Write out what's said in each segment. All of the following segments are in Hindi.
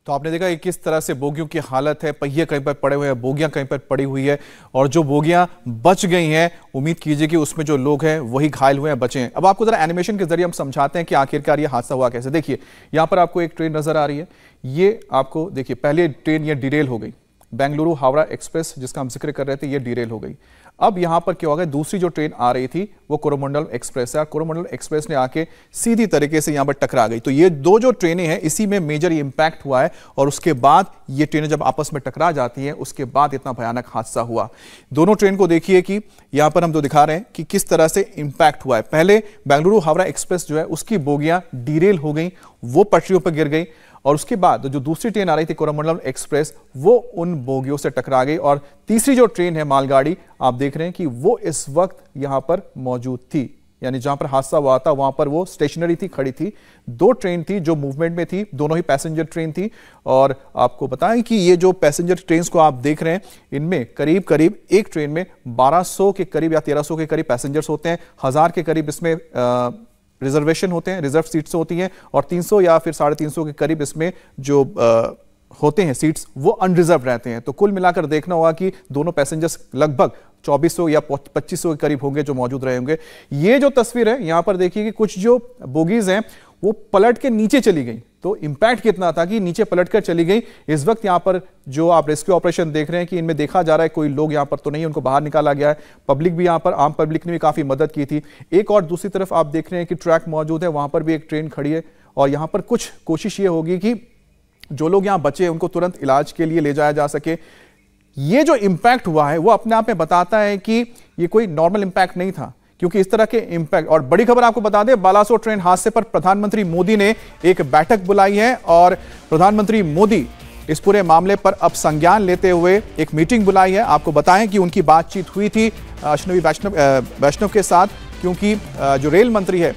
तो आपने देखा कि किस तरह से बोगियों की हालत है, पहिए कहीं पर पड़े हुए हैं, बोगियां कहीं पर पड़ी हुई है और जो बोगियां बच गई हैं उम्मीद कीजिए कि उसमें जो लोग हैं वही घायल हुए हैं, बचे हैं। अब आपको जरा एनिमेशन के जरिए हम समझाते हैं कि आखिरकार ये हादसा हुआ कैसे। देखिए यहां पर आपको एक ट्रेन नजर आ रही है, ये आपको देखिए पहले ट्रेन ये डिरेल हो गई, बेंगलुरु हावड़ा एक्सप्रेस जिसका हम जिक्र कर रहे थे ये डिरेल हो गई। अब यहां पर क्या हो गया, दूसरी जो ट्रेन आ रही थी वो कोरोमंडल एक्सप्रेस है, कोरोमंडल एक्सप्रेस ने आके सीधी तरीके से यहां पर टकरा गई। तो ये दो जो ट्रेनें हैं इसी में मेजर इंपैक्ट हुआ है और उसके बाद ये ट्रेनें जब आपस में टकरा जाती हैं उसके बाद इतना भयानक हादसा हुआ। दोनों ट्रेन को देखिए कि यहां पर हम तो दिखा रहे हैं कि किस तरह से इंपैक्ट हुआ है। पहले बेंगलुरु हावड़ा एक्सप्रेस जो है उसकी बोगियां डिरेल हो गई, वो पटरियों पर गिर गई और उसके बाद जो दूसरी ट्रेन आ रही थी कोरोमंडल एक्सप्रेस वो उन बोगियों से टकरा गई और तीसरी जो ट्रेन है मालगाड़ी आप देख रहे हैं कि वो इस वक्त यहां पर मौजूद थी, यानी जहां पर हादसा हुआ था वहां पर वो स्टेशनरी थी, खड़ी थी। दो ट्रेन थी जो मूवमेंट में थी, दोनों ही पैसेंजर ट्रेन थी। और आपको बताएं कि ये जो पैसेंजर ट्रेन को आप देख रहे हैं इनमें करीब करीब एक ट्रेन में 1200 के करीब या 1300 के करीब पैसेंजर्स होते हैं, 1000 के करीब इसमें रिजर्वेशन होते हैं, रिजर्व सीट्स होती हैं और 300 या फिर 350 के करीब इसमें जो होते हैं सीट्स वो अनरिजर्व रहते हैं। तो कुल मिलाकर देखना होगा कि दोनों पैसेंजर्स लगभग 2400 या 2500 के करीब होंगे जो मौजूद रहे होंगे। ये जो तस्वीर है यहां पर देखिए कि कुछ जो बोगीज हैं वो पलट के नीचे चली गई, तो इंपैक्ट कितना था कि नीचे पलटकर चली गई। इस वक्त यहां पर जो आप रेस्क्यू ऑपरेशन देख रहे हैं कि इनमें देखा जा रहा है कोई लोग यहां पर तो नहीं, उनको बाहर निकाला गया है। पब्लिक भी यहां पर, आम पब्लिक ने भी काफी मदद की थी। एक और दूसरी तरफ आप देख रहे हैं कि ट्रैक मौजूद है, वहां पर भी एक ट्रेन खड़ी है और यहां पर कुछ कोशिश ये होगी कि जो लोग यहां बचे उनको तुरंत इलाज के लिए ले जाया जा सके। ये जो इंपैक्ट हुआ है वो अपने आप में बताता है कि ये कोई नॉर्मल इंपैक्ट नहीं था, क्योंकि इस तरह के इंपैक्ट। और बड़ी खबर आपको बता दें, बालासोर ट्रेन हादसे पर प्रधानमंत्री मोदी ने एक बैठक बुलाई है और प्रधानमंत्री मोदी इस पूरे मामले पर अब संज्ञान लेते हुए एक मीटिंग बुलाई है। आपको बताएं कि उनकी बातचीत हुई थी अश्विनी वैष्णव के साथ, क्योंकि जो रेल मंत्री है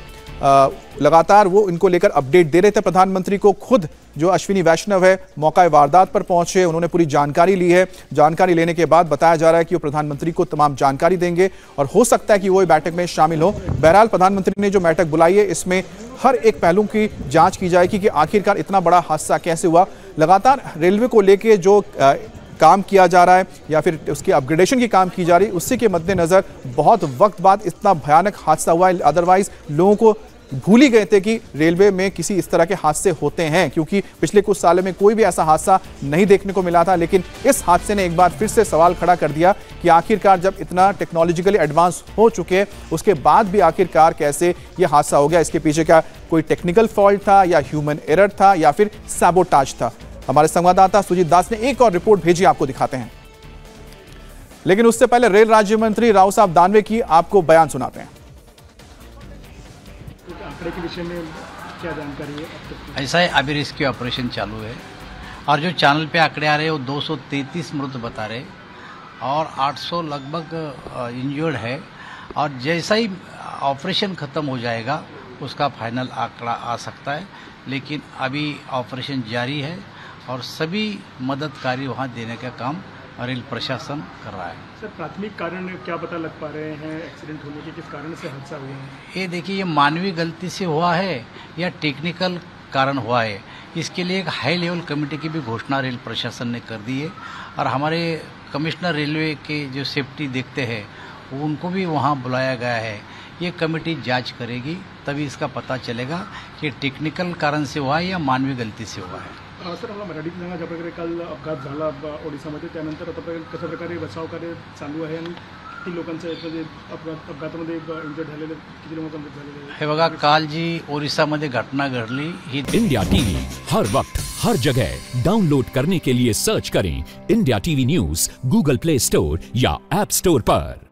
लगातार वो इनको लेकर अपडेट दे रहे थे प्रधानमंत्री को। खुद जो अश्विनी वैष्णव है मौका वारदात पर पहुंचे, उन्होंने पूरी जानकारी ली है। जानकारी लेने के बाद बताया जा रहा है कि वो प्रधानमंत्री को तमाम जानकारी देंगे और हो सकता है कि वो बैठक में शामिल हो। बहरहाल प्रधानमंत्री ने जो बैठक बुलाई है इसमें हर एक पहलू की जांच की जाएगी कि आखिरकार इतना बड़ा हादसा कैसे हुआ। लगातार रेलवे को लेकर जो काम किया जा रहा है या फिर उसकी अपग्रेडेशन की काम की जा रही है, उसी के मद्देनजर बहुत वक्त बाद इतना भयानक हादसा हुआ है। अदरवाइज लोगों को भूल ही गए थे कि रेलवे में किसी इस तरह के हादसे होते हैं, क्योंकि पिछले कुछ सालों में कोई भी ऐसा हादसा नहीं देखने को मिला था। लेकिन इस हादसे ने एक बार फिर से सवाल खड़ा कर दिया कि आखिरकार जब इतना टेक्नोलॉजिकली एडवांस हो चुके उसके बाद भी आखिरकार कैसे यह हादसा हो गया। इसके पीछे क्या कोई टेक्निकल फॉल्ट था या ह्यूमन एरर था या फिर सैबोटाज था। हमारे संवाददाता सुजीत दास ने एक और रिपोर्ट भेजी, आपको दिखाते हैं। लेकिन उससे पहले रेल राज्य मंत्री राव साहब दानवे की आपको बयान सुनाते हैं। आंकड़े के विषय में क्या जानकारी है? ऐसा है, अभी रेस्क्यू ऑपरेशन चालू है और जो चैनल पे आंकड़े आ रहे हैं वो 233 मृत बता रहे और 800 लगभग इंजर्ड है। और जैसा ही ऑपरेशन ख़त्म हो जाएगा उसका फाइनल आंकड़ा आ सकता है, लेकिन अभी ऑपरेशन जारी है और सभी मदद कार्य वहाँ देने का काम रेल प्रशासन कर रहा है। सर, प्राथमिक कारण क्या पता लग पा रहे हैं एक्सीडेंट होने के, किस कारण से हादसा हुआ है? ये देखिए, ये मानवीय गलती से हुआ है या टेक्निकल कारण हुआ है, इसके लिए एक हाई लेवल कमेटी की भी घोषणा रेल प्रशासन ने कर दी है और हमारे कमिश्नर रेलवे के जो सेफ्टी देखते हैं उनको भी वहाँ बुलाया गया है। ये कमेटी जांच करेगी, तभी इसका पता चलेगा कि टेक्निकल कारण से हुआ है या मानवीय गलती से हुआ है। सर, मला मराठीत सांगा, ज्या प्रकारे काल अपघात झाला ओडिशामध्ये, त्यानंतर आता कशा प्रकारे बचाव कार्य चालू आहे आणि किती लोकांचं यामध्ये अपघातामध्ये इंजर्ड झालेले, किती लोकांचा मृत्यू झालेला आहे? हे बघा, काल जी ओरिसामध्ये घटना घडली ही इंडिया टीवी हर वक्त हर जगह डाउनलोड करने के लिए सर्च करें India TV news Google play store या ऐप स्टोर पर।